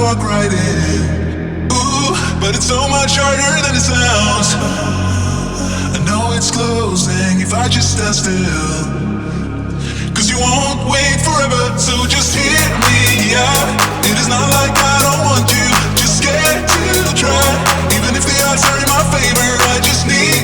walk right in. Ooh, but it's so much harder than it sounds. I know it's closing if I just stand still. Cause you won't wait forever, so just hear me out. It is not like I don't want you, just scared to try. Even if the odds are in my favor, I just need